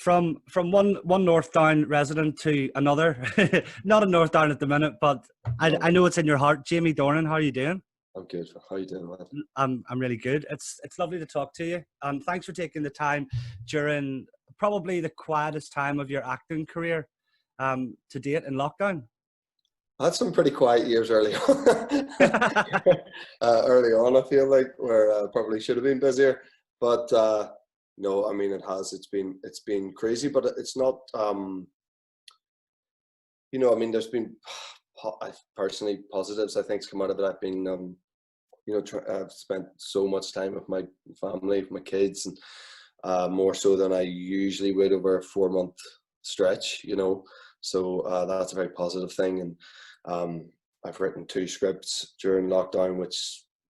from one North Down resident to another, not in North Down at the minute, but I know it's in your heart. Jamie Dornan, how are you doing? I'm good. How are you doing, man? I'm really good. It's lovely to talk to you. Thanks for taking the time during probably the quietest time of your acting career to date in lockdown. I had some pretty quiet years early on. Early on, I feel like where I probably should have been busier, but no, I mean it has. It's been crazy, but it's not. You know, I mean, there's been personally positives I think's come out of it. I've been, you know, I've spent so much time with my family, with my kids, and more so than I usually would over a 4-month stretch. You know, so that's a very positive thing. And I've written 2 scripts during lockdown,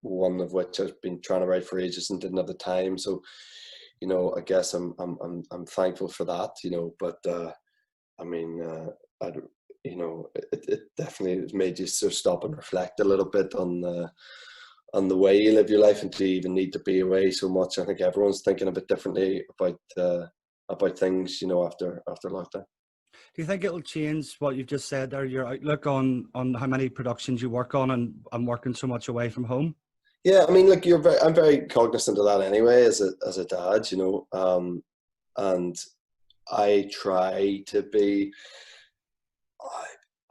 one of which I've been trying to write for ages and didn't have the time. So, you know, I guess I'm thankful for that. You know, but I mean, you know, it definitely has made you sort of stop and reflect a little bit on the way you live your life, and do you even need to be away so much? I think everyone's thinking a bit differently about things, you know, after lockdown. Do you think it'll change what you've just said there, your outlook on how many productions you work on and working so much away from home? Yeah, I mean, look, I'm very cognizant of that anyway, as a dad, you know, and I try to be.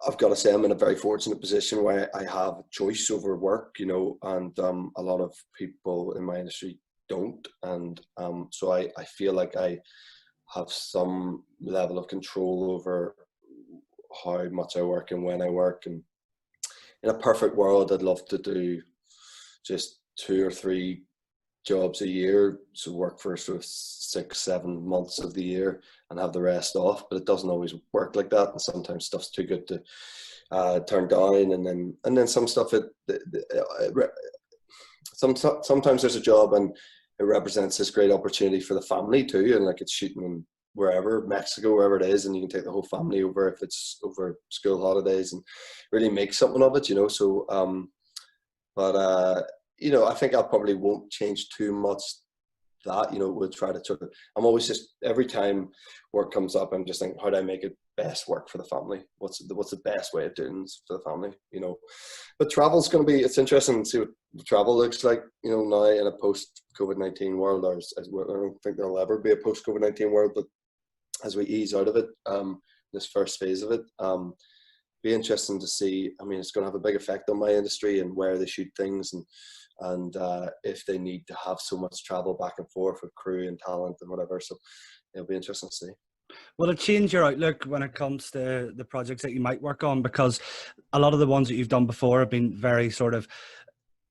I've got to say I'm in a very fortunate position where I have a choice over work, you know, and a lot of people in my industry don't, and so I feel like I have some level of control over how much I work and when I work. And in a perfect world, I'd love to do just 2 or 3 jobs a year, so work for sort of 6-7 months of the year and have the rest off, but it doesn't always work like that, and sometimes stuff's too good to turn down, and then some stuff sometimes there's a job and it represents this great opportunity for the family too, and like it's shooting in wherever, Mexico, wherever it is, and you can take the whole family over if it's over school holidays and really make something of it, you know. So but you know, I think I probably won't change too much that, you know. We'll try to sort of, I'm always just, every time work comes up, I'm just thinking, how do I make it best work for the family? What's the best way of doing this for the family, you know? But travel's going to be, it's interesting to see what travel looks like, you know, now in a post-COVID-19 world. I don't think there'll ever be a post-COVID-19 world, but as we ease out of it, this first phase of it, be interesting to see. I mean, it's going to have a big effect on my industry and where they shoot things, and if they need to have so much travel back and forth with crew and talent and whatever. So it'll be interesting to see. Will it change your outlook when it comes to the projects that you might work on? Because a lot of the ones that you've done before have been very sort of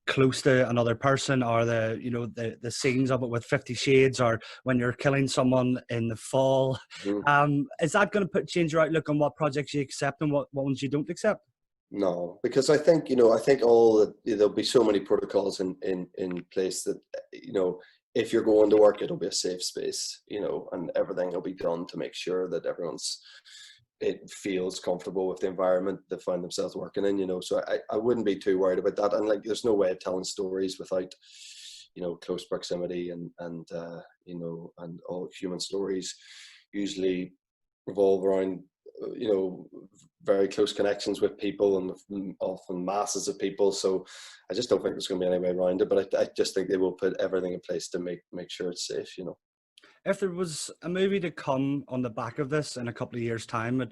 close to another person, or the scenes of it with 50 Shades, or when you're killing someone in the fall. Is that going to change your outlook on what projects you accept and what ones you don't accept? No, because I think, you know, there'll be so many protocols in place that, you know, if you're going to work, it'll be a safe space, you know, and everything will be done to make sure that it feels comfortable with the environment they find themselves working in, you know. So I wouldn't be too worried about that. And like, there's no way of telling stories without, you know, close proximity and you know, and all human stories usually revolve around, you know, very close connections with people, and often masses of people. So I just don't think there's going to be any way around it, but I just think they will put everything in place to make sure it's safe, you know. If there was a movie to come on the back of this in a couple of years' time,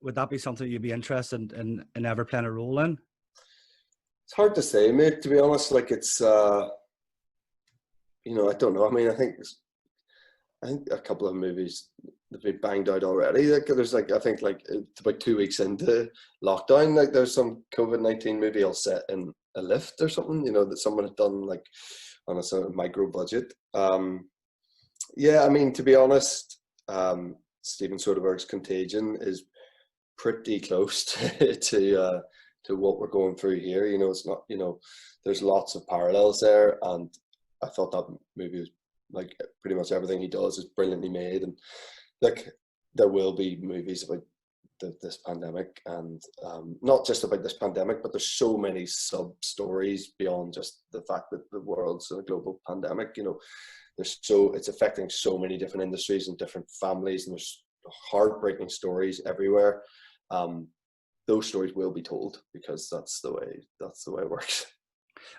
would that be something you'd be interested in ever playing a role in? It's hard to say, mate, to be honest. Like, it's you know, I don't know. I mean, I think a couple of movies that we banged out already. Like, there's like, I think like it's about 2 weeks into lockdown, like there's some COVID-19 movie all set in a lift or something, you know, that someone had done like on a sort of micro budget. Yeah, I mean, to be honest, Steven Soderbergh's Contagion is pretty close to what we're going through here. You know, it's not, you know, there's lots of parallels there, and I thought that movie was, like, pretty much everything he does is brilliantly made. And like, there will be movies about this pandemic, and not just about this pandemic, but there's so many sub stories beyond just the fact that the world's in a global pandemic. You know, it's affecting so many different industries and different families, and there's heartbreaking stories everywhere. Those stories will be told, because that's the way it works.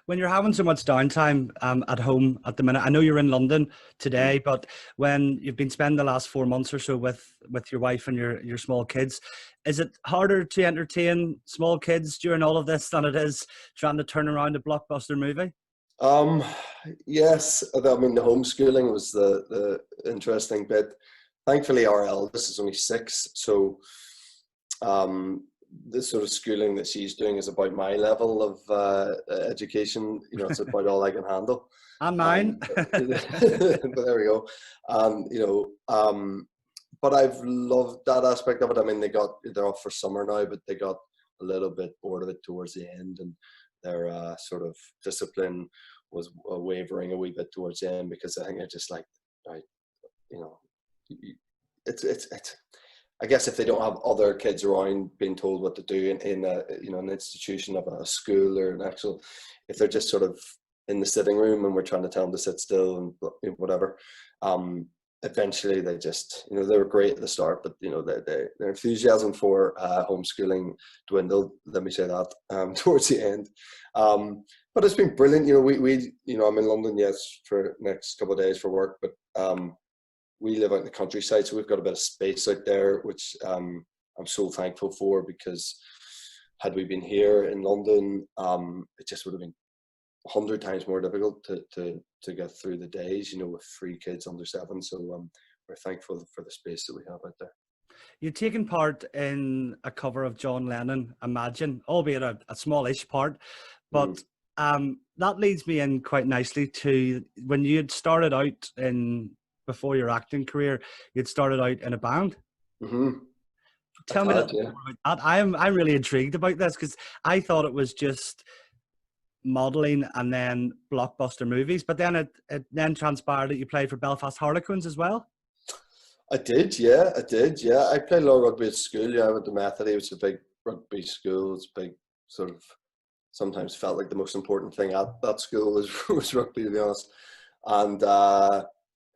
When you're having so much downtime at home at the minute, I know you're in London today, but when you've been spending the last 4 months or so with your wife and your small kids, is it harder to entertain small kids during all of this than it is trying to turn around a blockbuster movie? Yes, I mean, the homeschooling was the interesting bit. Thankfully, our eldest is only 6, so the sort of schooling that she's doing is about my level of education. You know, it's about all I can handle. And mine. But there we go. But I've loved that aspect of it. I mean, they're off for summer now, but they got a little bit bored of it towards the end, and their sort of discipline was wavering a wee bit towards the end, because I think they're just like, right, you know, it's I guess if they don't have other kids around being told what to do in a, you know, an institution of a school or an actual, if they're just sort of in the sitting room and we're trying to tell them to sit still and whatever, eventually they just, you know, they were great at the start, but you know, their enthusiasm for homeschooling dwindled, let me say that, towards the end. But it's been brilliant. You know, we you know, I'm in London, yes, for next couple of days for work, but we live out in the countryside, so we've got a bit of space out there, which I'm so thankful for, because had we been here in London, it just would have been 100 times more difficult to get through the days, you know, with 3 kids under 7. So we're thankful for the space that we have out there. You've taken part in a cover of John Lennon, Imagine, albeit a smallish part, but that leads me in quite nicely to when you had started out before your acting career, you'd started out in a band. Mm-hmm. Tell me that. Yeah. I'm really intrigued about this, because I thought it was just modelling and then blockbuster movies, but then it then transpired that you played for Belfast Harlequins as well. I did, yeah. I played a lot of rugby at school. Yeah, I went to Methody, which is a big rugby school. It's big, sort of, sometimes felt like the most important thing at that school was rugby, to be honest.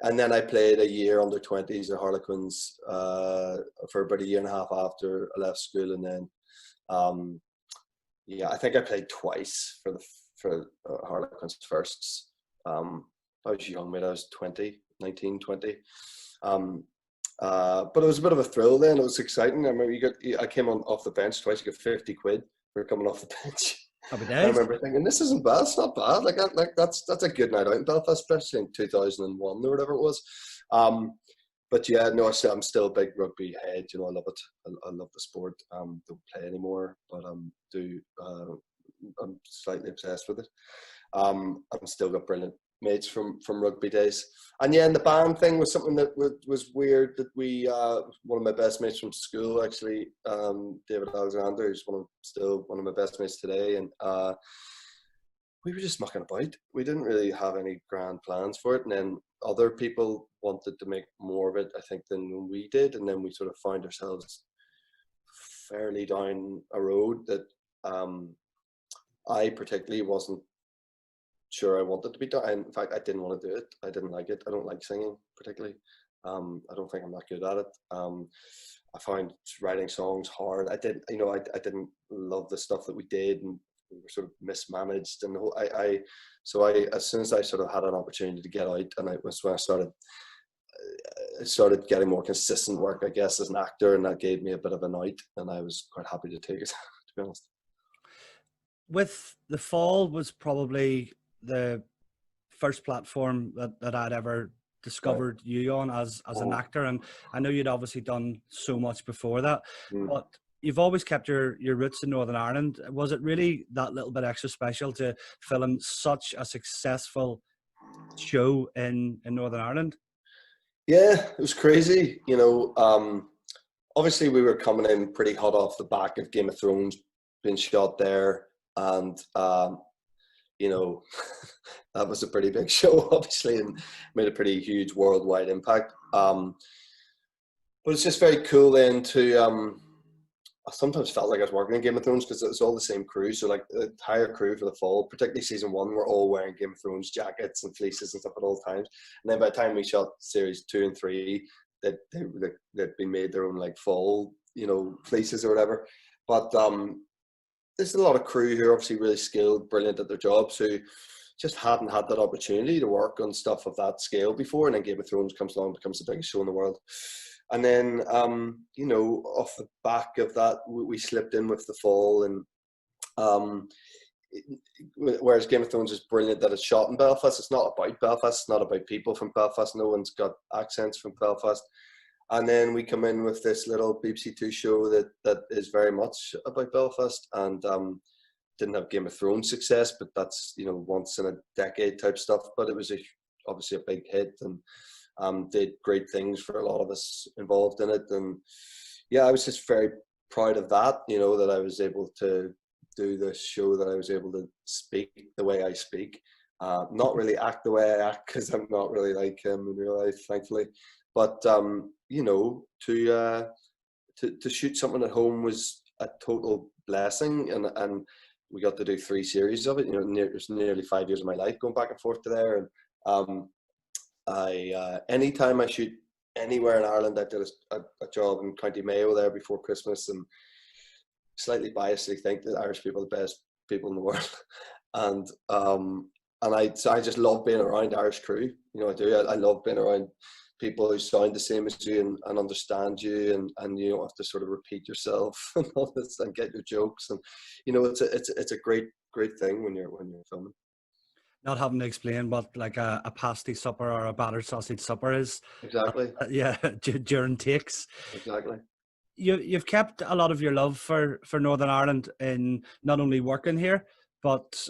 And then I played a year under 20s at Harlequins for about a year and a half after I left school, and then I think I played twice for Harlequins firsts. I was young, mate. I was 19, 20. But it was a bit of a thrill then. It was exciting. I remember I came off the bench twice. You got 50 quid for coming off the bench. I remember thinking, this isn't bad. It's not bad. Like that's a good night out in Belfast, especially in 2001 or whatever it was. But yeah, no, I'm still a big rugby head. You know, I love it. I love the sport. Don't play anymore, but I'm slightly obsessed with it. I've still got brilliant mates from rugby days. And yeah, and the band thing was something that was weird, that we one of my best mates from school, actually, David Alexander, who's still one of my best mates today, and we were just mucking about. We didn't really have any grand plans for it, and then other people wanted to make more of it, I think, than we did, and then we sort of found ourselves fairly down a road that I particularly wasn't sure I wanted to be done. In fact, I didn't want to do it. I didn't like it. I don't like singing particularly. I don't think I'm that good at it. I found writing songs hard. I didn't love the stuff that we did, and we were sort of mismanaged. And the whole, as soon as I sort of had an opportunity to get out, and it was when I started getting more consistent work, I guess, as an actor, and that gave me a bit of a night, and I was quite happy to take it, to be honest. With The Fall was probably the first platform that I'd ever discovered you on as an actor, and I know you'd obviously done so much before that, but you've always kept your roots in Northern Ireland. Was it really that little bit extra special to film such a successful show in Northern Ireland? Yeah, it was crazy. You know, obviously we were coming in pretty hot off the back of Game of Thrones being shot there, and you know, that was a pretty big show, obviously, and made a pretty huge worldwide impact. But it's just very cool then to I sometimes felt like I was working in Game of Thrones because it was all the same crew. So like the entire crew for the fall, particularly season 1, were all wearing Game of Thrones jackets and fleeces and stuff at all times. And then by the time we shot series 2 and 3, they'd been made their own like fall, fleeces or whatever. But there's a lot of crew who are obviously really skilled, brilliant at their jobs, who just hadn't had that opportunity to work on stuff of that scale before. And then Game of Thrones comes along, becomes the biggest show in the world. And then, off the back of that, we slipped in with the fall. And whereas Game of Thrones is brilliant that it's shot in Belfast, it's not about Belfast, it's not about people from Belfast. No one's got accents from Belfast. And then we come in with this little BBC Two show that is very much about Belfast, and didn't have Game of Thrones success, but that's once in a decade type stuff. But it was obviously a big hit, and did great things for a lot of us involved in it. And yeah, I was just very proud of that. That I was able to do this show, that I was able to speak the way I speak, not really act the way I act because I'm not really like him in real life, thankfully. But to shoot something at home was a total blessing, and we got to do 3 series of it. It was nearly 5 years of my life going back and forth to there. And anytime I shoot anywhere in Ireland, I did a job in County Mayo there before Christmas, and slightly biasedly think that Irish people are the best people in the world. And I just love being around Irish crew. I do. I love being around people who sound the same as you and understand you, and you don't have to sort of repeat yourself and all this and get your jokes. And it's a great thing when you're filming. Not having to explain what like a pasty supper or a battered sausage supper is. Exactly. Yeah, during takes. Exactly. You've kept a lot of your love for Northern Ireland in not only working here, but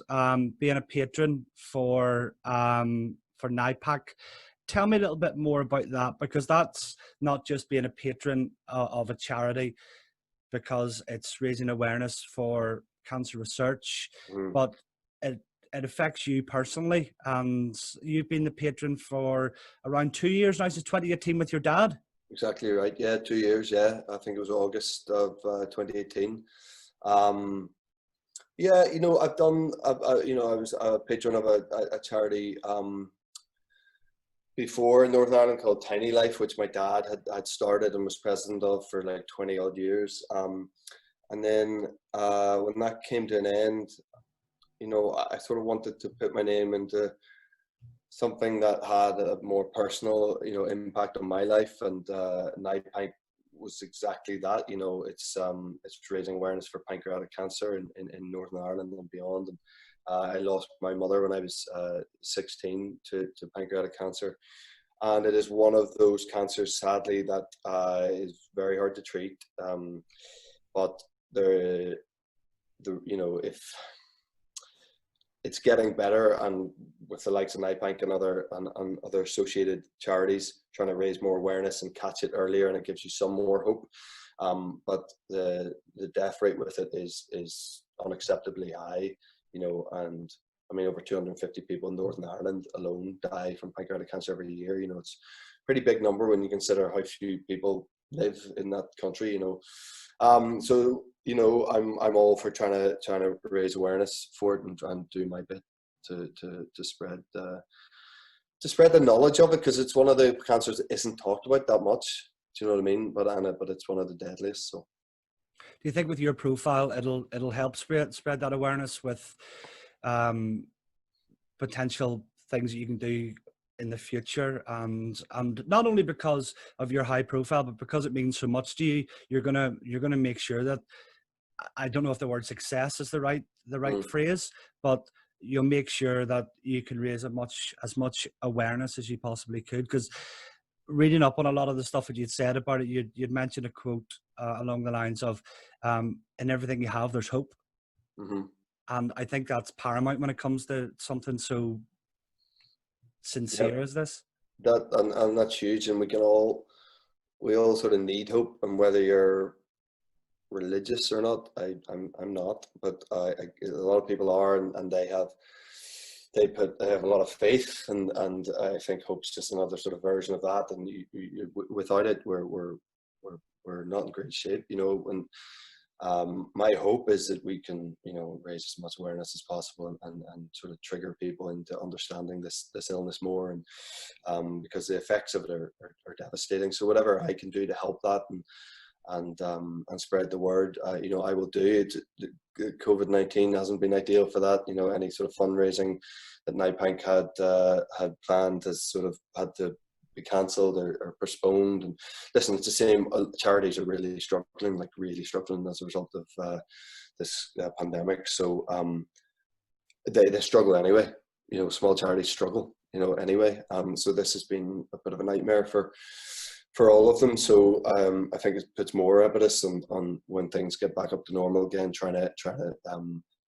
being a patron for NIPAC. Tell me a little bit more about that, because that's not just being a patron of a charity, because it's raising awareness for cancer research, but it affects you personally. And you've been the patron for around 2 years now, since 2018 with your dad. Exactly right. Yeah, 2 years. Yeah, I think it was August of 2018. Yeah, I've done. I was a patron of a charity before in Northern Ireland called Tiny Life, which my dad had started and was president of for like 20 odd years. And then when that came to an end, I sort of wanted to put my name into something that had a more personal, impact on my life. And NIPAC was exactly that. It's raising awareness for pancreatic cancer in Northern Ireland and beyond. And I lost my mother when I was 16 to pancreatic cancer, and it is one of those cancers, sadly, that is very hard to treat. But if it's getting better, and with the likes of NIPAC and other associated charities trying to raise more awareness and catch it earlier, and it gives you some more hope. But the death rate with it is unacceptably high. And I mean, over 250 people in Northern Ireland alone die from pancreatic cancer every year. It's a pretty big number when you consider how few people live in that country. So I'm all for trying to raise awareness for it and do my bit to spread the knowledge of it, because it's one of the cancers that isn't talked about that much. Do you know what I mean? But it's one of the deadliest. So. Do you think with your profile it'll help spread that awareness with potential things that you can do in the future, and not only because of your high profile, but because it means so much to you? You're gonna make sure that, I don't know if the word success is the right phrase, but you'll make sure that you can raise as much awareness as you possibly could. Because reading up on a lot of the stuff that you'd said about it, you'd mentioned a quote along the lines of, in everything you have, there's hope. Mm-hmm. And I think that's paramount when it comes to something so sincere as this. And that's huge. And we all sort of need hope. And whether you're religious or not, I'm not, but a lot of people are, and they have a lot of faith, and I think hope's just another sort of version of that. And you without it, we're not in great shape, my hope is that we can, raise as much awareness as possible, and sort of trigger people into understanding this illness more, and because the effects of it are devastating. So whatever I can do to help that and spread the word, I will do it. COVID-19 hasn't been ideal for that. Any sort of fundraising that NIPANC had planned has sort of had to be cancelled or postponed. And listen, it's the same. Charities are really struggling as a result of this pandemic. So they struggle anyway. Small charities struggle, anyway. So this has been a bit of a nightmare for all of them. So I think it puts more impetus on when things get back up to normal again, trying to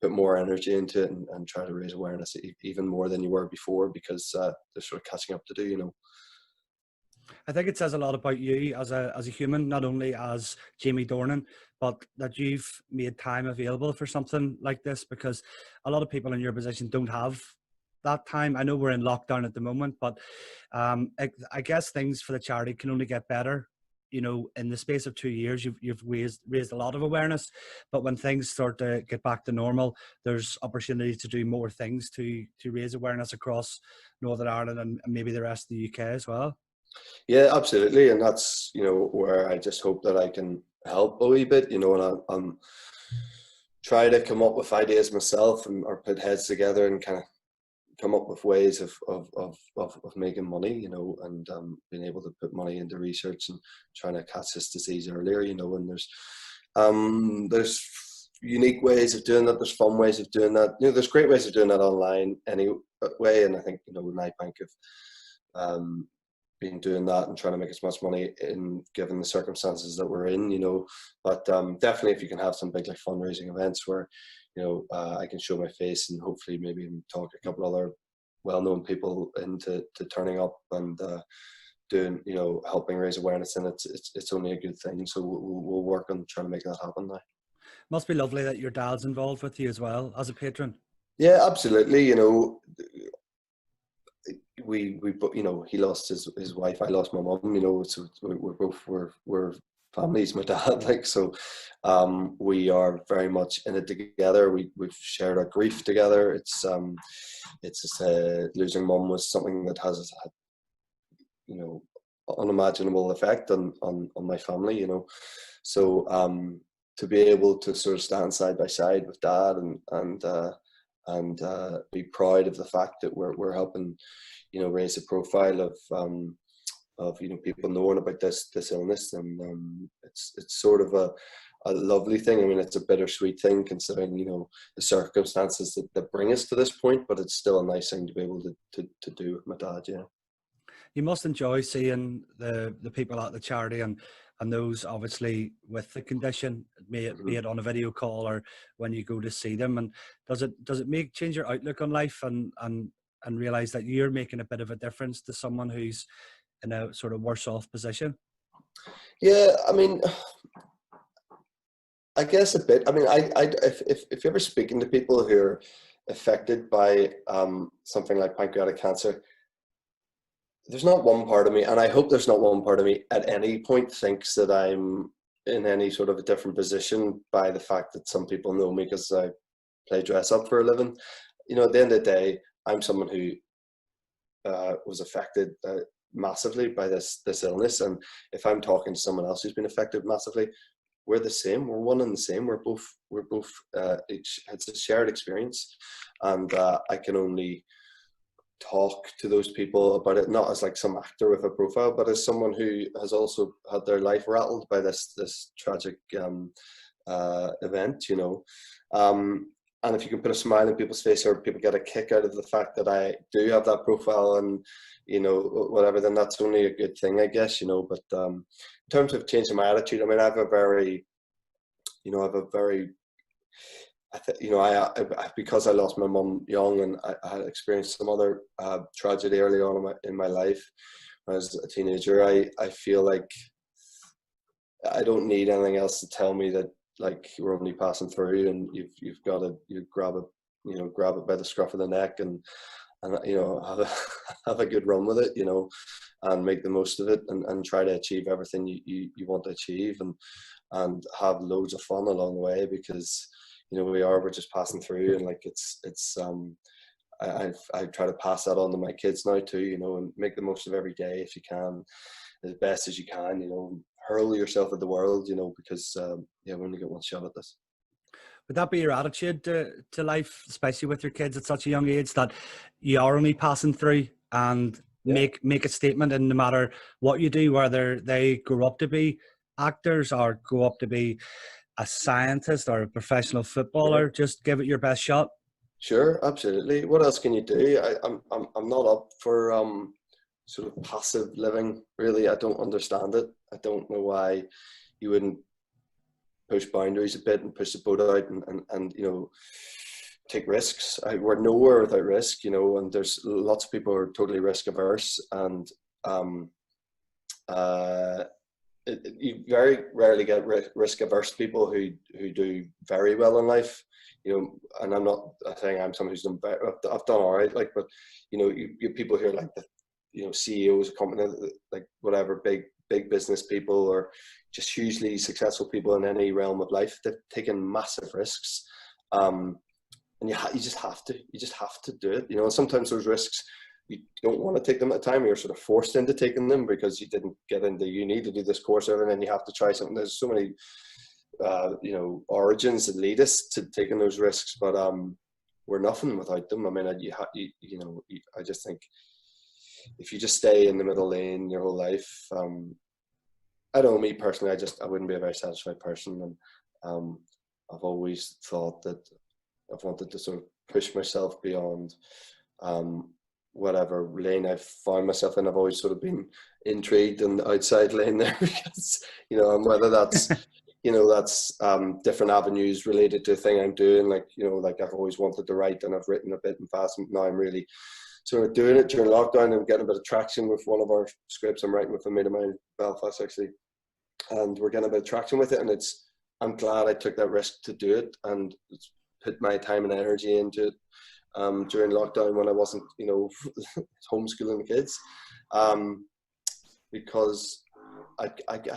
put more energy into it and try to raise awareness even more than you were before, because they're sort of catching up to do. I think it says a lot about you as a human, not only as Jamie Dornan, but that you've made time available for something like this, because a lot of people in your position don't have that time. I know we're in lockdown at the moment, but I guess things for the charity can only get better. In the space of 2 years, you've raised a lot of awareness, but when things start to get back to normal, there's opportunity to do more things to raise awareness across Northern Ireland and maybe the rest of the UK as well. Yeah, absolutely. And that's, where I just hope that I can help a wee bit, and I'm try to come up with ideas myself, or put heads together and kind of come up with ways of making money, and being able to put money into research and trying to catch this disease earlier, and there's unique ways of doing that. There's fun ways of doing that. There's great ways of doing that online anyway. And I think, NIPANC have been doing that and trying to make as much money given the circumstances that we're in, but definitely if you can have some big fundraising events where I can show my face and hopefully maybe even talk a couple other well-known people into turning up and doing, helping raise awareness, and it's only a good thing. So we'll work on trying to make that happen now. Must be lovely that your dad's involved with you as well as a patron. Yeah, absolutely. We he lost his wife, I lost my mum, so we're families, my dad, so we are very much in it together. We've shared our grief together. It's losing mum was something that has had unimaginable effect on my family, so to be able to sort of stand side by side with dad and be proud of the fact that we're helping raise the profile of people knowing about this illness, and it's sort of a lovely thing. I mean, it's a bittersweet thing considering the circumstances that bring us to this point, but it's still a nice thing to be able to do with my dad. Yeah. You must enjoy seeing the people at the charity and those obviously with the condition, be it on a video call or when you go to see them. And does it change your outlook on life and realize that you're making a bit of a difference to someone who's in a sort of worse off position? Yeah, I mean, I guess a bit. I mean, if you're ever speaking to people who are affected by something like pancreatic cancer, there's not one part of me, and I hope there's not one part of me at any point thinks that I'm in any sort of a different position by the fact that some people know me because I play dress up for a living. At the end of the day, I'm someone who was affected massively by this illness, and if I'm talking to someone else who's been affected massively, we're the same. We're one and the same. We're both. It's a shared experience, and I can only talk to those people about it not as like some actor with a profile, but as someone who has also had their life rattled by this tragic event. And if you can put a smile on people's face, or people get a kick out of the fact that I do have that profile and, whatever, then that's only a good thing, I guess, But in terms of changing my attitude, I mean, because I lost my mum young, and I had experienced some other tragedy early on in my life when I was a teenager, I feel like I don't need anything else to tell me that, like, we're only passing through, and you've got to grab it by the scruff of the neck and have a good run with it, and make the most of it, and try to achieve everything you want to achieve, and have loads of fun along the way, because we're just passing through, and like I try to pass that on to my kids now too, and make the most of every day if you can, as best as you can, hurl yourself at the world, because we only get one shot at this. Would that be your attitude to life, especially with your kids at such a young age, that you are only passing through, and make a statement, and no matter what you do, whether they grow up to be actors or grow up to be a scientist or a professional footballer, just give it your best shot? Sure, absolutely. What else can you do? I'm not up for sort of passive living, really. I don't understand it. I don't know why you wouldn't push boundaries a bit and push the boat out, and take risks. We're nowhere without risk, and there's lots of people who are totally risk averse, and you very rarely get risk averse people who do very well in life, and I'm not saying I'm someone who's done better. I've done all right, but you get people who are like the CEOs of companies, like whatever, big business people, or just hugely successful people in any realm of life. They've taken massive risks, and you just have to do it. And sometimes those risks, you don't want to take them at a time. You're sort of forced into taking them because you didn't get into uni to do this course, and then you have to try something. There's so many origins that lead us to taking those risks, but we're nothing without them. I mean, I just think if you just stay in the middle lane your whole life, I don't know, me personally, I wouldn't be a very satisfied person, and I've always thought that I've wanted to sort of push myself beyond whatever lane I've found myself in. I've always sort of been intrigued in the outside lane there, because and whether that's that's different avenues related to the thing I'm doing, like I've always wanted to write, and I've written a bit in fast, and now I'm really sort of doing it during lockdown, and getting a bit of traction with one of our scripts I'm writing with a mate of mine, Belfast actually, and we're getting a bit of traction with it, and I'm glad I took that risk to do it, and put my time and energy into it during lockdown when I wasn't homeschooling the kids, because I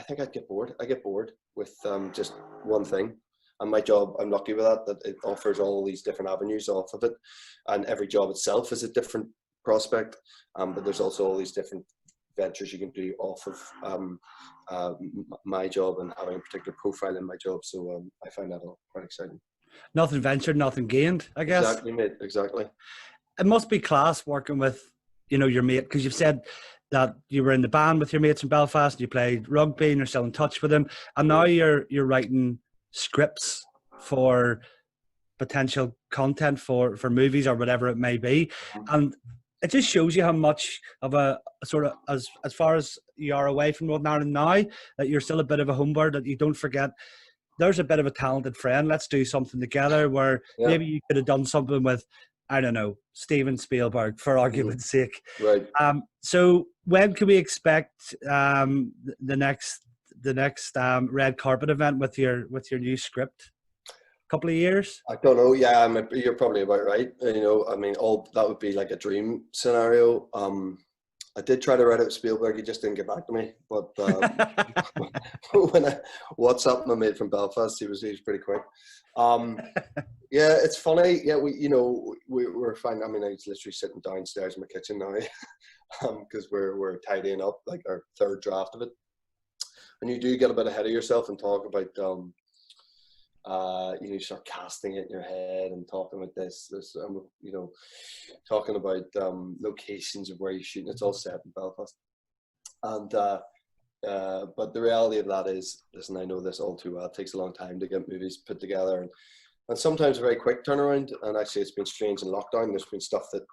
think I'd get bored. I get bored with just one thing. And my job, I'm lucky with that it offers all these different avenues off of it. And every job itself is a different prospect. But there's also all these different ventures you can do off of my job, and having a particular profile in my job. So I find that all quite exciting. Nothing ventured, nothing gained, I guess. Exactly, mate. Exactly. It must be class working with, your mate, because you've said that you were in the band with your mates in Belfast, and you played rugby, and you're still in touch with them, and now you're writing scripts for potential content for movies or whatever it may be, and it just shows you how much of a sort of, as far as you are away from Northern Ireland now, that you're still a bit of a homebird, that you don't forget there's a bit of a talented friend, let's do something together, where maybe you could have done something with, I don't know, Steven Spielberg, for argument's sake. Right. So when can we expect the next red carpet event with your new script? A couple of years? I don't know. Yeah, you're probably about right. I mean, all that would be like a dream scenario. I did try to write it with Spielberg. He just didn't get back to me. But when I WhatsApped my mate from Belfast, he was pretty quick. Yeah, it's funny. Yeah, we're fine. I mean, I was literally sitting downstairs in my kitchen now, because we're tidying up like our third draft of it. And you do get a bit ahead of yourself and talk about you start casting it in your head and talking about this, talking about locations of where you're shooting. It's all set in Belfast, and but the reality of that is, listen, I know this all too well. It takes a long time to get movies put together, and sometimes a very quick turnaround. And actually, it's been strange in lockdown. There's been stuff that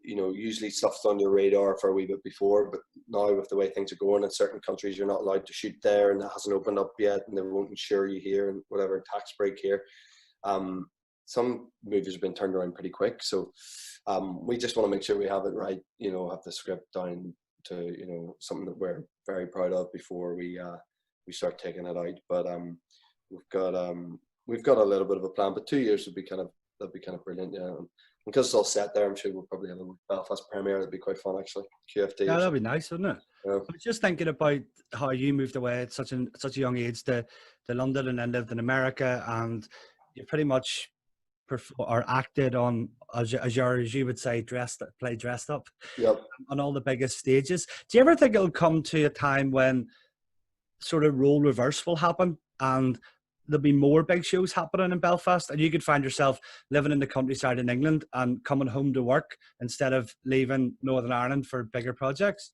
usually stuff's on your radar for a wee bit before, but now with the way things are going in certain countries, you're not allowed to shoot there, and it hasn't opened up yet, and they won't insure you here, and whatever, tax break here. Some movies have been turned around pretty quick, so we just want to make sure we have it right, have the script down to something that we're very proud of before we start taking it out. But we've got a little bit of a plan, but 2 years would be kind of brilliant, because it's all set there, I'm sure we'll probably have a Belfast premiere. That'd be quite fun, actually. QFT Yeah, or that'd be something. nice, wouldn't it? Yeah. I was just thinking about how you moved away at such a young age to London and then lived in America, and you pretty much or acted on, as you would say, dressed up Yep. on all the biggest stages. Do you ever think it'll come to a time when sort of role reverse will happen and there'll be more big shows happening in Belfast, and you could find yourself living in the countryside in England and coming home to work instead of leaving Northern Ireland for bigger projects?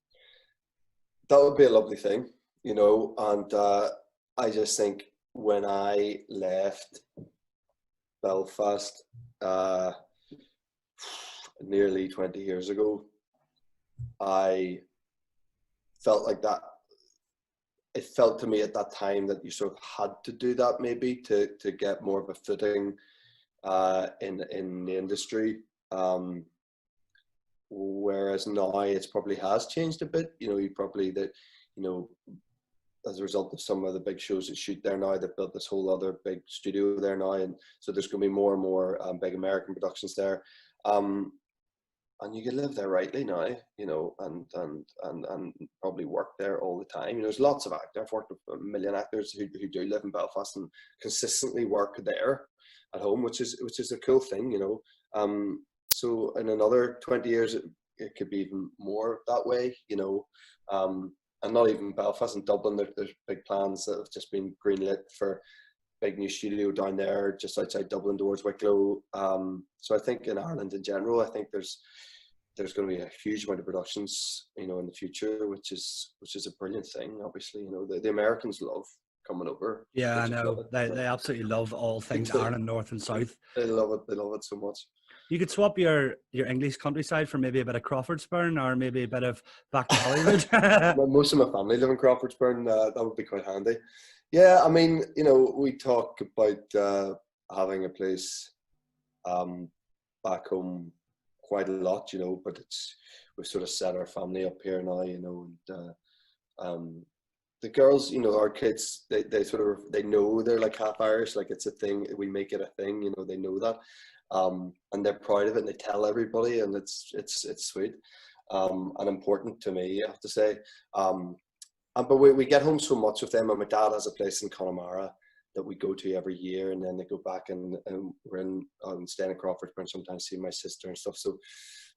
That would be a lovely thing, you know. And I just think when I left Belfast nearly 20 years ago, I felt like that. It felt to me at that time that you sort of had to do that, maybe to get more of a footing in the industry. Whereas now it's probably has changed a bit. You know, you probably that, you know, as a result of some of the big shows that shoot there now, they've built this whole other big studio there now, and so there's going to be more and more big American productions there. And you can live there rightly now, you know, and probably work there all the time. You know, there's lots of actors. I've worked with a million actors who do live in Belfast and consistently work there at home, which is a cool thing, you know. So in another 20 years, it could be even more that way, you know. And not even Belfast and Dublin. There's big plans that have just been greenlit for big new studio down there, just outside Dublin towards Wicklow. So I think in Ireland in general, I think there's going to be a huge amount of productions, you know, in the future, which is a brilliant thing. Obviously, you know, the Americans love coming over. Yeah, I know. They absolutely love all things Ireland, North and South. They love it. They love it so much. You could swap your English countryside for maybe a bit of Crawfordsburn or maybe a bit of back to Hollywood. Most of my family live in Crawfordsburn. That would be quite handy. Yeah, I mean, you know, we talk about having a place back home quite a lot, you know, but we've sort of set our family up here now, you know, and the girls, you know, our kids, they sort of, they know they're like half Irish, like it's a thing, we make it a thing, you know, they know that, and they're proud of it and they tell everybody, and it's sweet, and important to me, I have to say. But we get home so much with them, and my dad has a place in Connemara that we go to every year, and then they go back and we're in staying in Crawfordsburn and sometimes see my sister and stuff. So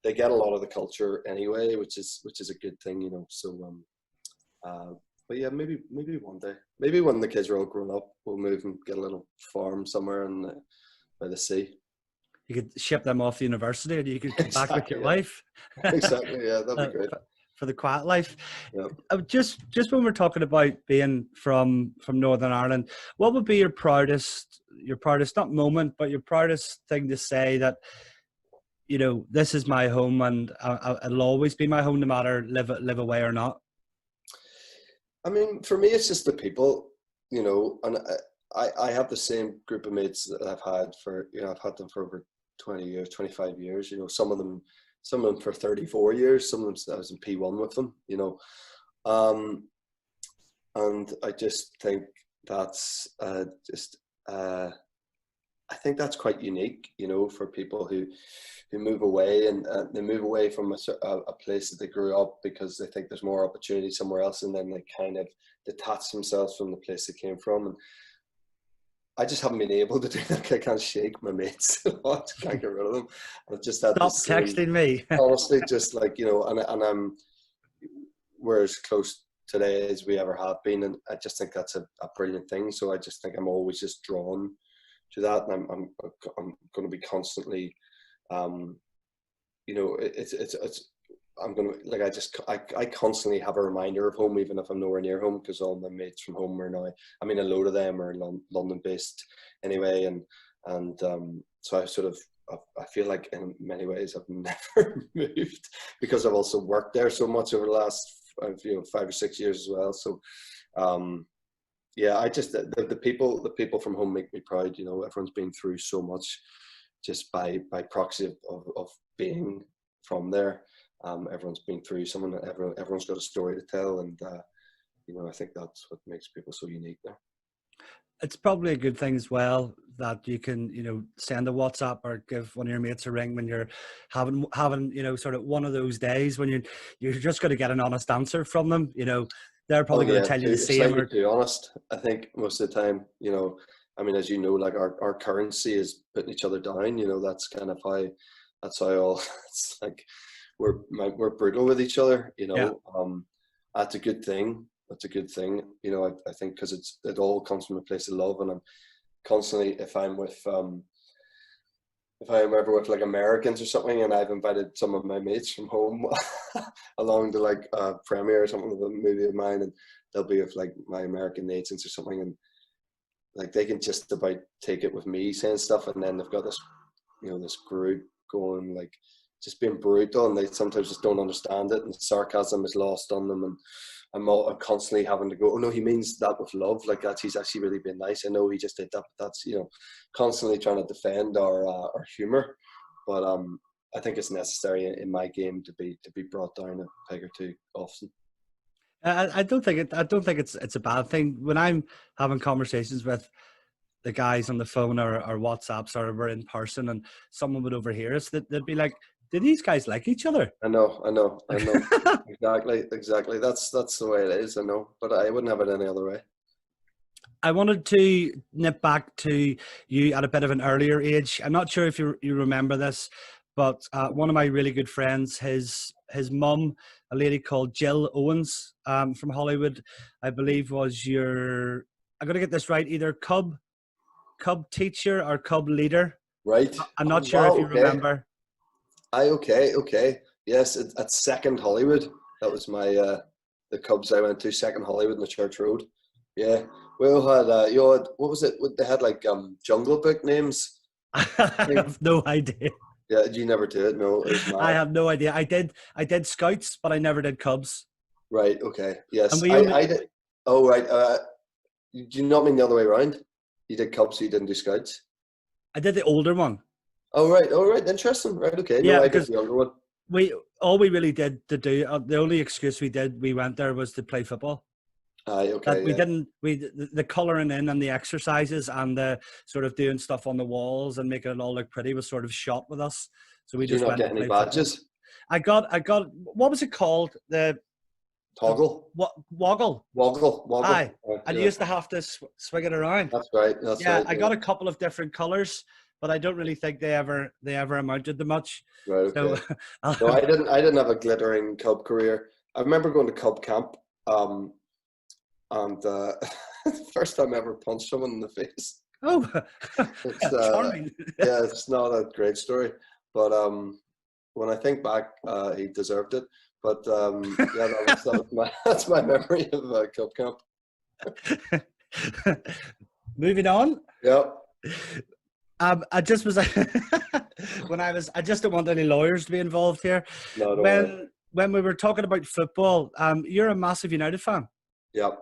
they get a lot of the culture anyway, which is a good thing, you know. So but yeah, maybe one day, maybe when the kids are all grown up, we'll move and get a little farm somewhere by the sea. You could ship them off to university, and you could come back with your wife. Exactly, yeah, that'd be great. For the quiet life. Yeah. Just when we're talking about being from Northern Ireland, what would be your proudest not moment, but your proudest thing to say that, you know, this is my home and it'll always be my home no matter live away or not? I mean, for me, it's just the people, you know, and I have the same group of mates that I've had for, you know, I've had them for over 20 years, 25 years, you know, some of them for 34 years, some of them I was in P1 with them, you know. And I just think that's I think that's quite unique, you know, for people who move away, and they move away from a place that they grew up because they think there's more opportunity somewhere else, and then they kind of detach themselves from the place they came from. And I just haven't been able to do that. I can't shake my mates. I can't get rid of them. I've just had Stop texting me. Honestly, just like, you know, and we're as close today as we ever have been, and I just think that's a brilliant thing. So I just think I'm always just drawn to that, and I'm going to be constantly, you know, I'm going to, like, I constantly have a reminder of home, even if I'm nowhere near home, because all my mates from home are now, I mean, a load of them are London based anyway. And so I feel like in many ways I've never moved, because I've also worked there so much over the last, you know, 5 or 6 years as well. So, yeah, I just, the people from home make me proud. You know, everyone's been through so much just by proxy of being from there. Everyone's been through something. Everyone's got a story to tell, and you know, I think that's what makes people so unique there. it's probably a good thing as well that you can, send a WhatsApp or give one of your mates a ring when you're having, sort of one of those days when you're just going to get an honest answer from them. They're Oh probably going yeah, to tell you the same. slightly too honest. I think most of the time, I mean, as you know, like our currency is putting each other down. That's kind of how all. It's like we're brutal with each other. Yeah. That's a good thing. That's a good thing. I think because it all comes from a place of love, and I'm constantly if I'm ever with like Americans or something, and I've invited some of my mates from home along to like a premiere or something of a movie of mine, and they'll be with like my American agents or something, and like they can just about take it with me saying stuff, and then they've got this, this group going like just being brutal, and they sometimes just don't understand it, and the sarcasm is lost on them, and I'm constantly having to go, oh no, he means that with love, like that he's actually really been nice. I know he just did that, but that's constantly trying to defend our humor. But I think it's necessary in my game to be brought down a peg or two often. I don't think it's a bad thing when I'm having conversations with the guys on the phone or WhatsApps or we're in person and someone would overhear us. They'd be like, "Do these guys like each other?" I know. Exactly. That's the way it is. I know, but I wouldn't have it any other way. I wanted to nip back to you at a bit of an earlier age. I'm not sure if you remember this, but one of my really good friends, his mum, a lady called Jill Owens from Hollywood, I believe was your, I'm going to get this right, either Cub teacher or Cub leader. Right. I'm Oh, not sure wow, if you okay. remember. Okay. Yes, at Second Hollywood. That was my the Cubs I went to, Second Hollywood in the Church Road. Yeah. We all had what was it? They had like Jungle Book names. I have no idea. Yeah, you never did. No, it was mad. I have no idea. I did Scouts, but I never did Cubs. Right. Okay. Yes. And we only, I did. Oh, right. Do you not mean the other way around? You did Cubs, so you didn't do Scouts. I did the older one. Oh, right. Oh, right. Interesting. Right. Okay. Yeah, No, I did because the younger one. all we really did to do the only excuse we went there was to play football. Aye. That Okay. we Yeah. didn't the colouring in and the exercises and the sort of doing stuff on the walls and making it all look pretty was sort of shot with us. So we Did you just not went get to any play football. badges? I got what was it called? The Toggle. Woggle. Woggle. Aye. Right, And yeah. you used to have to swing it around. That's right. Yeah, I got a couple of different colours, but I don't really think they ever amounted to much. Right. Okay. So No, I didn't have a glittering Cub career. I remember going to Cub camp, and the first time I ever punched someone in the face. oh, It's charming. yeah, it's not a great story, but when I think back, he deserved it. But yeah, that's my memory of Cub camp. Moving on. Yep. I just was I just don't want any lawyers to be involved here. No, don't worry. When we were talking about football, you're a massive United fan. Yep.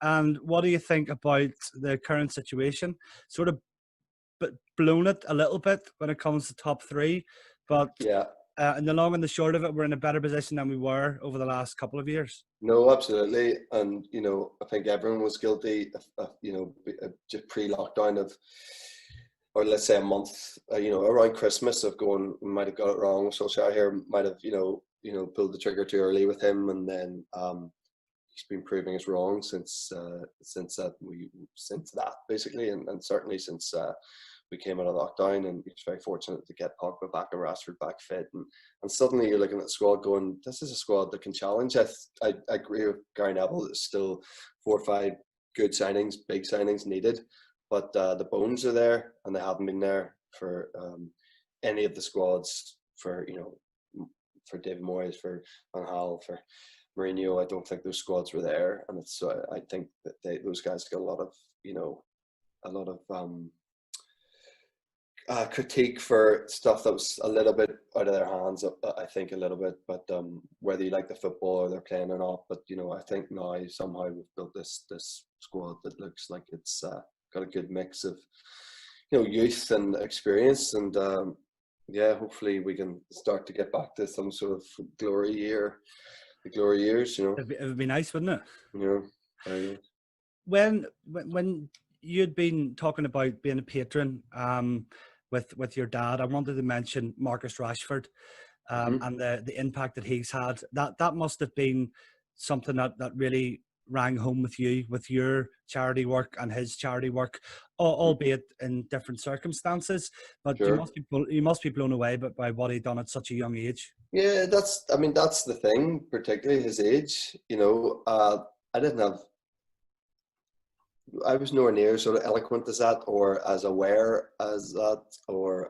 And what do you think about the current situation? Sort of blown it a little bit when it comes to top three, but yeah. In the long and the short of it, we're in a better position than we were over the last couple of years. No, absolutely, and I think everyone was guilty of just pre-lockdown of, or let's say a month, around Christmas of going, we might have got it wrong. Solskjaer here might have, pulled the trigger too early with him, and then he's been proving us wrong since that basically, and certainly since we came out of lockdown, and he's very fortunate to get Pogba back and Rashford back fit, and suddenly you're looking at the squad going, this is a squad that can challenge. I agree with Gary Neville. There's still 4 or 5 good signings, big signings needed, but the bones are there, and they haven't been there for any of the squads for David Moyes, for Van Gaal, for Mourinho. I don't think those squads were there, and it's I think that those guys got a lot of critique for stuff that was a little bit out of their hands. I think a little bit, but whether you like the football or they're playing or not, but I think now somehow we've built this squad that looks like it's got a good mix of youth and experience, and yeah, hopefully we can start to get back to some sort of glory years. It would be nice, wouldn't it? Yeah. When you'd been talking about being a patron with your dad. I wanted to mention Marcus Rashford and the impact that he's had. That must have been something that really rang home with you, with your charity work and his charity work, albeit in different circumstances. But Sure. you must be blown away by what he done at such a young age. Yeah, that's the thing, particularly his age. I was nowhere near sort of eloquent as that, or as aware as that, or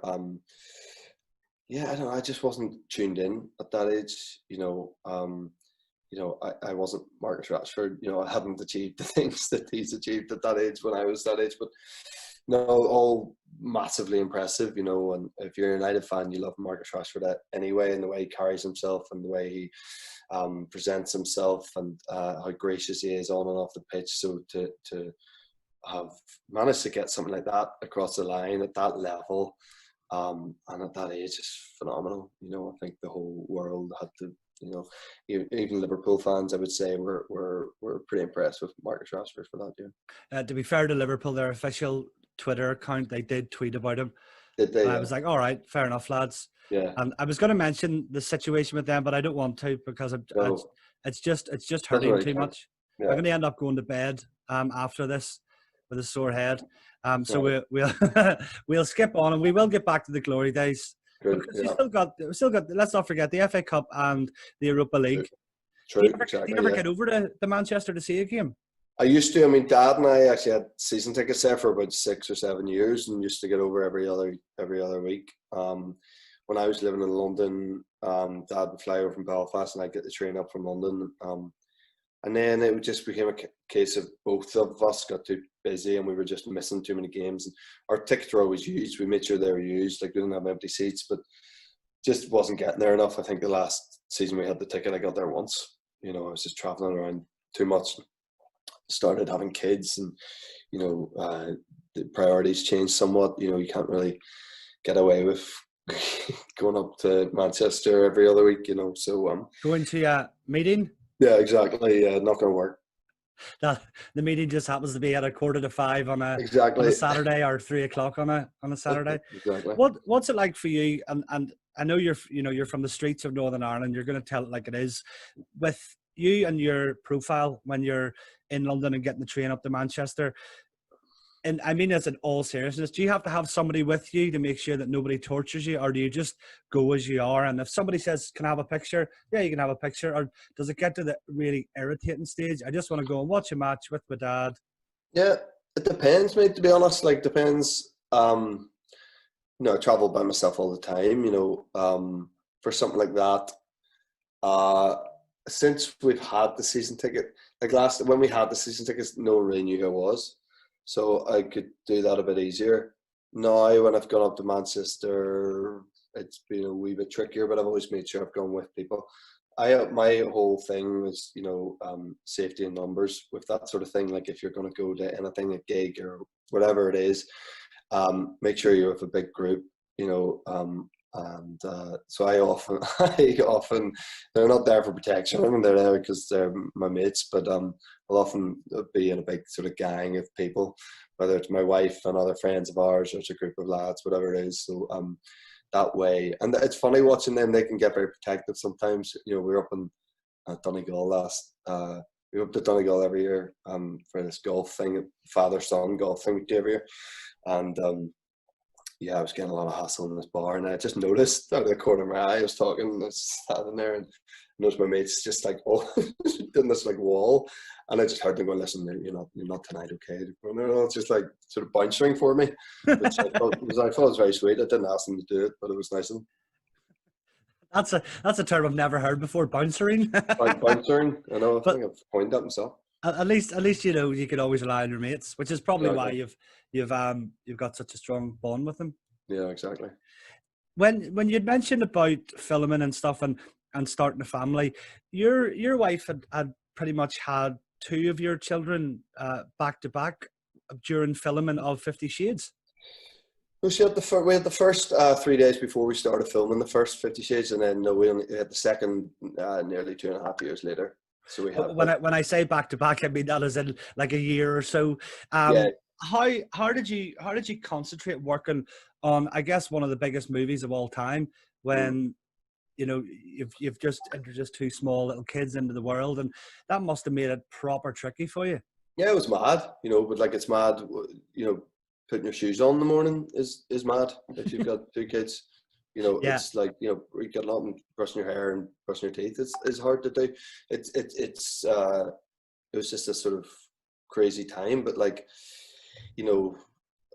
yeah, I don't know. I just wasn't tuned in at that age. I wasn't Marcus Rashford. I hadn't achieved the things that he's achieved at that age when I was that age. But no, all massively impressive. And if you're a United fan, you love Marcus Rashford anyway, and the way he carries himself, and the way he presents himself, and how gracious he is on and off the pitch. So to have managed to get something like that across the line at that level, and at that age is phenomenal. I think the whole world had to, even Liverpool fans, I would say, were pretty impressed with Marcus Rashford for that. Yeah. To be fair to Liverpool, their official Twitter account, they did tweet about him. Did they? I was like, all right, fair enough, lads. Yeah. And I was going to mention the situation with them, but I don't want to, because it's just hurting too much. Yeah. I'm going to end up going to bed after this with a sore head. So we'll skip on, and we will get back to the glory days. Good, because we still got. Let's not forget the FA Cup and the Europa League. True, do you ever get over to Manchester to see a game? I used to. Dad and I actually had season tickets there for about 6 or 7 years, and used to get over every other week. When I was living in London, Dad would fly over from Belfast, and I'd get the train up from London. And then it just became a case of both of us got too busy, and we were just missing too many games. And our tickets were always used. We made sure they were used. Like, we didn't have empty seats, but just wasn't getting there enough. I think the last season we had the ticket, I got there once. I was just traveling around too much. Started having kids, and the priorities changed somewhat. You can't really get away with going up to Manchester every other week. So going to a meeting. Yeah, exactly. Yeah, not going to work. That the meeting just happens to be at 4:45 on a Saturday, or 3 o'clock on a Saturday. Exactly. What's it like for you? And I know you're from the streets of Northern Ireland. You're going to tell it like it is. With you and your profile when you're in London and getting the train up to Manchester, and I mean this in all seriousness, do you have to have somebody with you to make sure that nobody tortures you, or do you just go as you are? And if somebody says, can I have a picture? Yeah, you can have a picture. Or does it get to the really irritating stage? I just want to go and watch a match with my dad. Yeah, it depends, mate, to be honest. Like, depends. I travel by myself all the time, for something like that. Since we've had the season ticket, when we had the season tickets, no one really knew who I was. So I could do that a bit easier. Now, when I've gone up to Manchester, it's been a wee bit trickier, but I've always made sure I've gone with people. My whole thing was, safety in numbers with that sort of thing. Like, if you're going to go to anything, a gig or whatever it is, make sure you're with a big group, so I often, they're not there for protection. I mean, they're there because they're my mates, but I'll often be in a big sort of gang of people, whether it's my wife and other friends of ours, or it's a group of lads, whatever it is. So that way, and it's funny watching them. They can get very protective sometimes. We were up in Donegal we were up to Donegal every year for this golf thing, father-son golf thing we do every year, and I was getting a lot of hassle in this bar, and I just noticed out of the corner of my eye, I was standing there, and noticed my mates just like doing this like wall, and I just heard them go, listen, you're not tonight, okay? No, it's just like sort of bouncing for me, which I thought was very sweet. I didn't ask them to do it, but it was nice of them. That's a term I've never heard before, bouncering. Bouncering, I know. I think I've coined that myself. At least you can always rely on your mates, which is probably why you've got such a strong bond with them. Yeah, exactly. When you'd mentioned about filming and stuff and starting a family, your wife had pretty much had two of your children back to back during filming of 50 Shades. Well, we had the first 3 days before we started filming the first 50 Shades, and then we only had the second nearly 2.5 years later. So we had when I say back to back, I mean that is in like a year or so. Yeah, How did you concentrate working on, I guess, one of the biggest movies of all time, when you've just introduced two small little kids into the world, and that must have made it proper tricky for you. Yeah, it was mad, but like it's mad, putting your shoes on in the morning is mad if you've got two kids. Yeah. It's like, you get up and brushing your hair and brushing your teeth. It's hard to do. It was just a sort of crazy time, but like,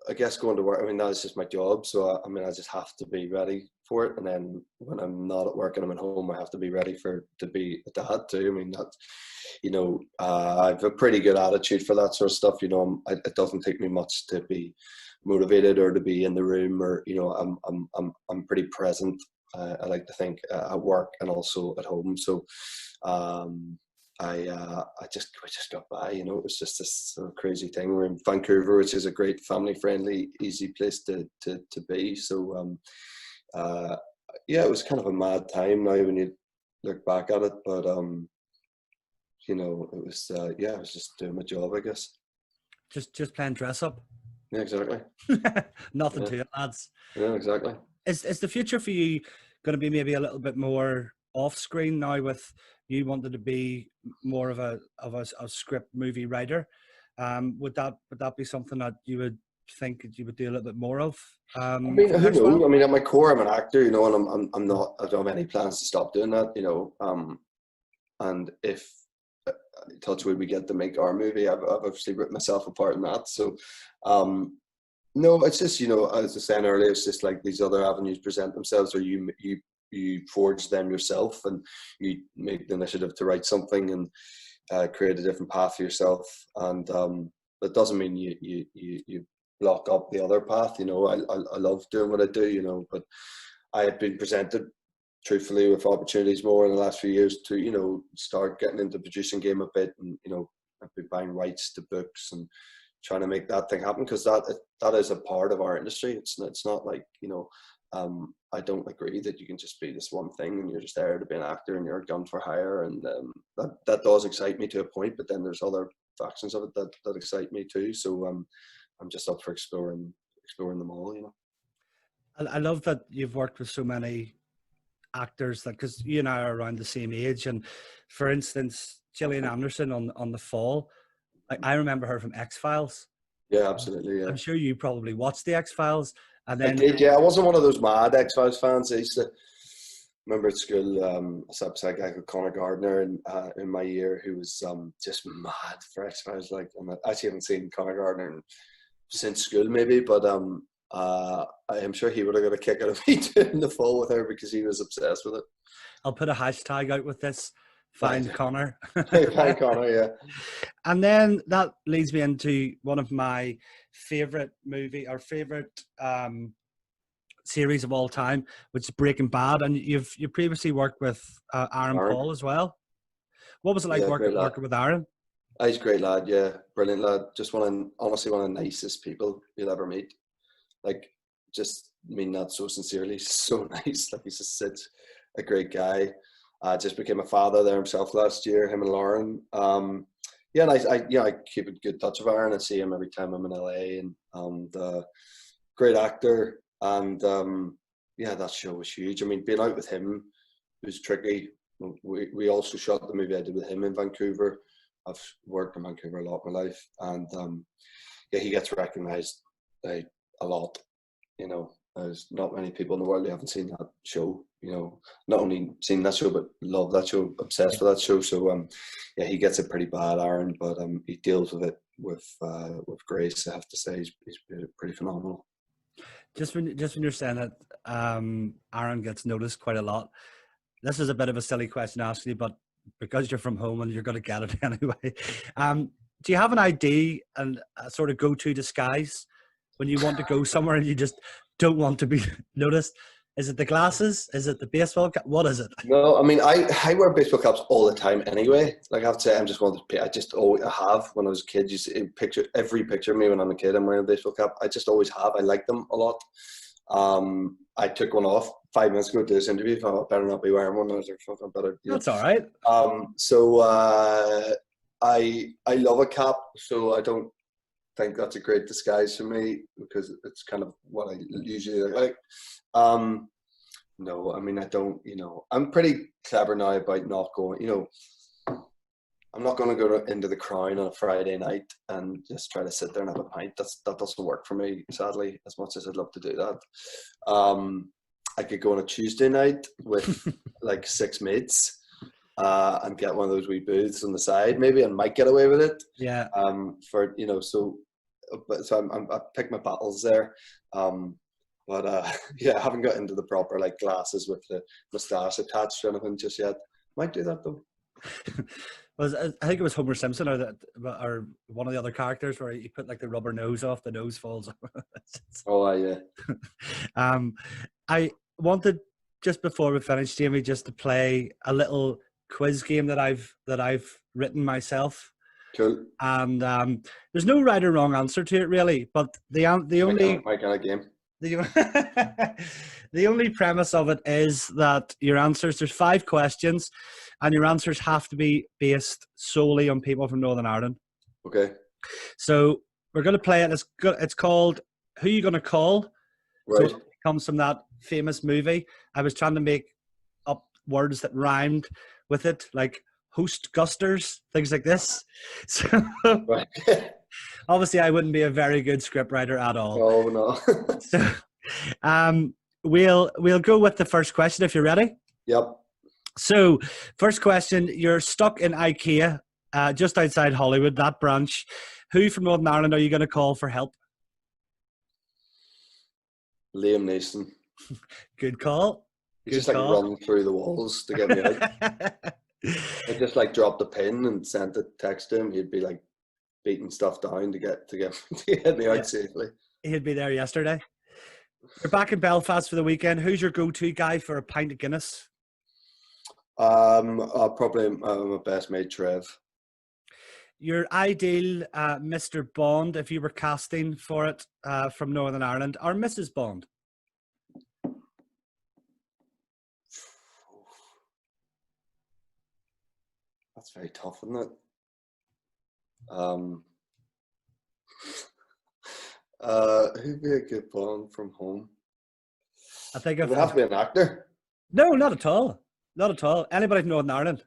I guess going to work, I mean, that's just my job. So, I mean, I just have to be ready for it. And then when I'm not at work and I'm at home, I have to be ready to be a dad too. I mean, I have a pretty good attitude for that sort of stuff. It doesn't take me much to be motivated or to be in the room, or, I'm pretty present. I like to think at work and also at home. So, we just got by, it was just this sort of crazy thing. We're in Vancouver, which is a great family friendly, easy place to be. So, it was kind of a mad time now when you look back at it, but, it was, I was just doing my job, I guess. Just playing dress up. Yeah, exactly. Nothing to it, lads. Yeah, exactly. Is the future for you going to be maybe a little bit more off screen now, with you wanted to be more of a script movie writer? Would that be something that you would think that you would do a little bit more of? I mean, who knows? Well? I mean, at my core, I'm an actor, and I don't have any plans to stop doing that, and if touch wood we get to make our movie, I've obviously ripped myself apart in that. So, no, it's just, as I was saying earlier, it's just like these other avenues present themselves, or you forge them yourself, and you make the initiative to write something and create a different path for yourself. And that doesn't mean you block up the other path. I love doing what I do, but I have been presented truthfully with opportunities more in the last few years to start getting into the producing game a bit, and I've been buying rights to books and trying to make that thing happen, because that is a part of our industry. It's not like I don't agree that you can just be this one thing and you're just there to be an actor and you're a gun for hire, and that does excite me to a point, but then there's other factions of it that excite me too. So I'm just up for exploring them all. I love that you've worked with so many actors, because you and I are around the same age, and for instance, Gillian Anderson on The Fall, I remember her from X-Files. Yeah, absolutely. Yeah, I'm sure you probably watched the X-Files. And then I did. Yeah, I wasn't one of those mad X-Files fans. I used to remember at school, I sat beside a guy called Connor Gardner in my year, who was just mad for X-Files. Like, and I actually haven't seen Connor Gardner since school, maybe, but I am sure he would have got a kick out of me doing The Fall with her, because he was obsessed with it. I'll put a hashtag out with this. Find Connor. Find Connor, yeah. And then that leads me into one of my favorite series of all time, which is Breaking Bad. And you previously worked with Aaron Paul as well. What was it like working with Aaron? He's a great lad, yeah, brilliant lad. Just honestly one of the nicest people you'll ever meet. Like, just mean that so sincerely. He's so nice. Like, he's just such a great guy. Just became a father there himself last year, him and Lauren. And I keep a good touch with Aaron. I see him every time I'm in LA, and great actor. And that show was huge. I mean, being out with him was tricky. We also shot the movie I did with him in Vancouver. I've worked in Vancouver a lot in my life, and he gets recognised a lot. There's not many people in the world who haven't seen that show. Not only seen that show, but love that show, obsessed with that show. So he gets it pretty bad, Aaron, but he deals with it with grace. I have to say, he's pretty phenomenal. Just when you're saying that Aaron gets noticed quite a lot, this is a bit of a silly question to ask you, but because you're from home and you're going to get it anyway, do you have an ID and a sort of go-to disguise when you want to go somewhere and you just don't want to be noticed? Is it the glasses? Is it the baseball cap? What is it? No, I mean, I wear baseball caps all the time anyway. Like, I have to say, I'm just one of the, I just always have. When I was a kid, you see every picture of me when I'm a kid, I'm wearing a baseball cap. I just always have. I like them a lot. I took one off 5 minutes ago to this interview. I thought I better not be wearing one. I was like, fuck, I better. That's all right. So I love a cap, so I don't think that's a great disguise for me because it's kind of what I usually like. No, I mean, I don't, I'm pretty clever now about not going, I'm not going to go into the Crown on a Friday night and just try to sit there and have a pint. That doesn't work for me, sadly, as much as I'd love to do that. I could go on a Tuesday night with like 6 mates and get one of those wee booths on the side, maybe, and might get away with it. Yeah. I pick my battles there. Yeah, I haven't got into the proper like glasses with the moustache attached or anything just yet. Might do that though. I think it was Homer Simpson or one of the other characters where he put like the rubber nose off, the nose falls off. Oh yeah. I wanted, just before we finish, Jamie, just to play a little quiz game that I've written myself. Cool. And there's no right or wrong answer to it really, but the only my kind of game. The only premise of it is that there's 5 questions and your answers have to be based solely on people from Northern Ireland. Okay. So we're going to play it. It's called Who You Gonna Call? Right. So it comes from that famous movie. I was trying to make up words that rhymed with it, like host gusters, things like this. So right. Obviously, I wouldn't be a very good scriptwriter at all. Oh no. So, we'll go with the first question if you're ready. Yep. So, first question: you're stuck in IKEA, just outside Hollywood, that branch. Who from Northern Ireland are you going to call for help? Liam Neeson. Good call. He's just like run through the walls to get me out. I just like dropped a pin and sent a text to him. He'd be like beating stuff down to get me out safely. He'd be there yesterday. You're back in Belfast for the weekend. Who's your go-to guy for a pint of Guinness? Probably my best mate Trev. Your ideal Mr. Bond, if you were casting for it from Northern Ireland, or Mrs. Bond? That's very tough, isn't it? Who'd be a good Bond from home? I think it would have to be an actor. No, not at all. Not at all. Anybody from Northern Ireland.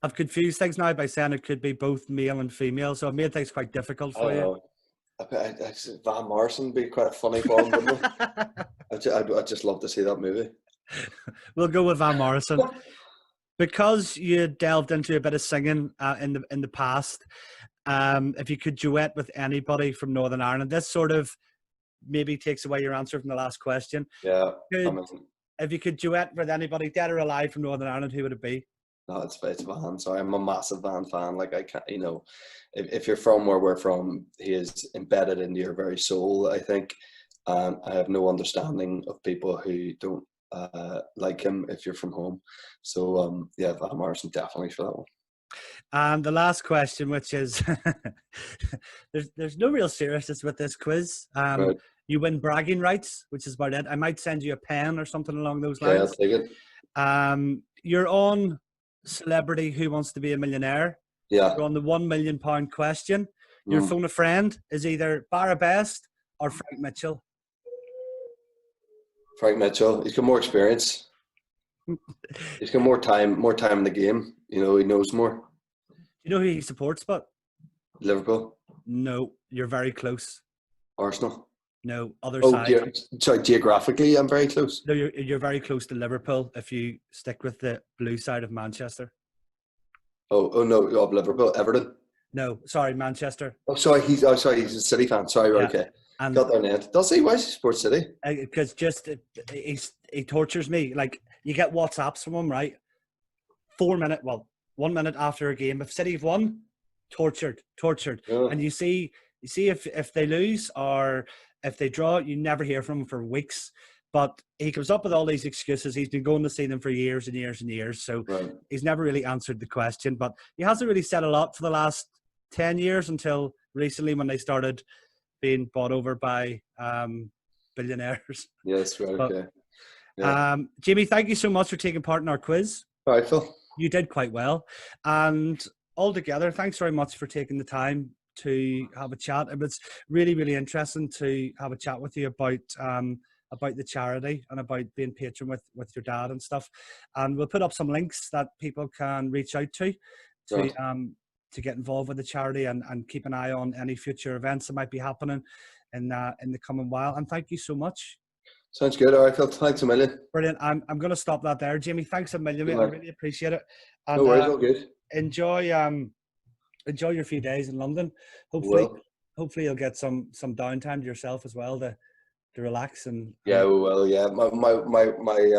I've confused things now by saying it could be both male and female, so I've made things quite difficult for you. Van Morrison would be quite a funny Bond, wouldn't it? I'd just love to see that movie. We'll go with Van Morrison. Because you delved into a bit of singing in the past, if you could duet with anybody from Northern Ireland, this sort of maybe takes away your answer from the last question. Yeah. If you could duet with anybody, dead or alive, from Northern Ireland, who would it be? No, it's Van. Sorry, I'm a massive Van fan. Like I can't, if you're from where we're from, he is embedded into your very soul, I think. I have no understanding of people who don't like him if you're from home. So Van Morrison definitely for that one. And the last question, which is there's no real seriousness with this quiz. Right. You win bragging rights, which is about it. I might send you a pen or something along those lines. Yeah, I'll take it. You're on Celebrity Who Wants to Be a Millionaire. Yeah. You're on the £1 million question. Your phone a friend is either Barra Best or Frank Mitchell. Frank Mitchell. He's got more experience. He's got more time in the game. He knows more. You know who he supports, but? Liverpool. No, you're very close. Arsenal. No, other side. Sorry, geographically, I'm very close. No, you're very close to Liverpool if you stick with the blue side of Manchester. Oh no, of Liverpool, Everton. No, sorry, Manchester. He's a City fan. Sorry, yeah. Okay. And got their net. Does he? Why is he Sports City? Because he tortures me. Like, you get WhatsApps from him, right? 1 minute after a game. If City have won, tortured. Yeah. And you see if they lose or if they draw, you never hear from him for weeks. But he comes up with all these excuses. He's been going to see them for years and years and years. So He's never really answered the question. But he hasn't really said a lot for the last 10 years until recently when they started being bought over by billionaires. Yes, right. Okay. Yeah. Jamie, thank you so much for taking part in our quiz. All right, Phil. You did quite well. And altogether, thanks very much for taking the time to have a chat. It was really, really interesting to have a chat with you about the charity and about being patron with your dad and stuff. And we'll put up some links that people can reach out to Right. get involved with the charity and keep an eye on any future events that might be happening in the coming while. And thank you so much. Sounds good. All right, Phil. Thanks a million. Brilliant. I'm going to stop that there, Jamie. Thanks a million, mate. I really appreciate it. And no worries. All good. Enjoy your few days in London. Hopefully you'll get some downtime to yourself as well to relax and yeah, we will. Yeah, my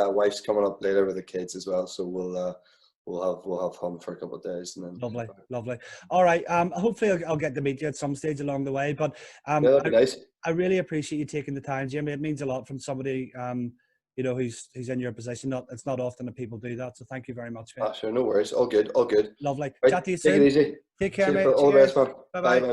wife's coming up later with the kids as well, so we'll have fun for a couple of days and then. Lovely. All right. Hopefully I'll get to meet you at some stage along the way. But yeah, that'd be nice. I really appreciate you taking the time, Jamie. It means a lot from somebody who's in your position. It's not often that people do that. So thank you very much, mate. Sure, no worries. All good. Lovely. Right, Chat to you soon. Take it easy. Take care, mate. All the best, man. Bye-bye. Bye.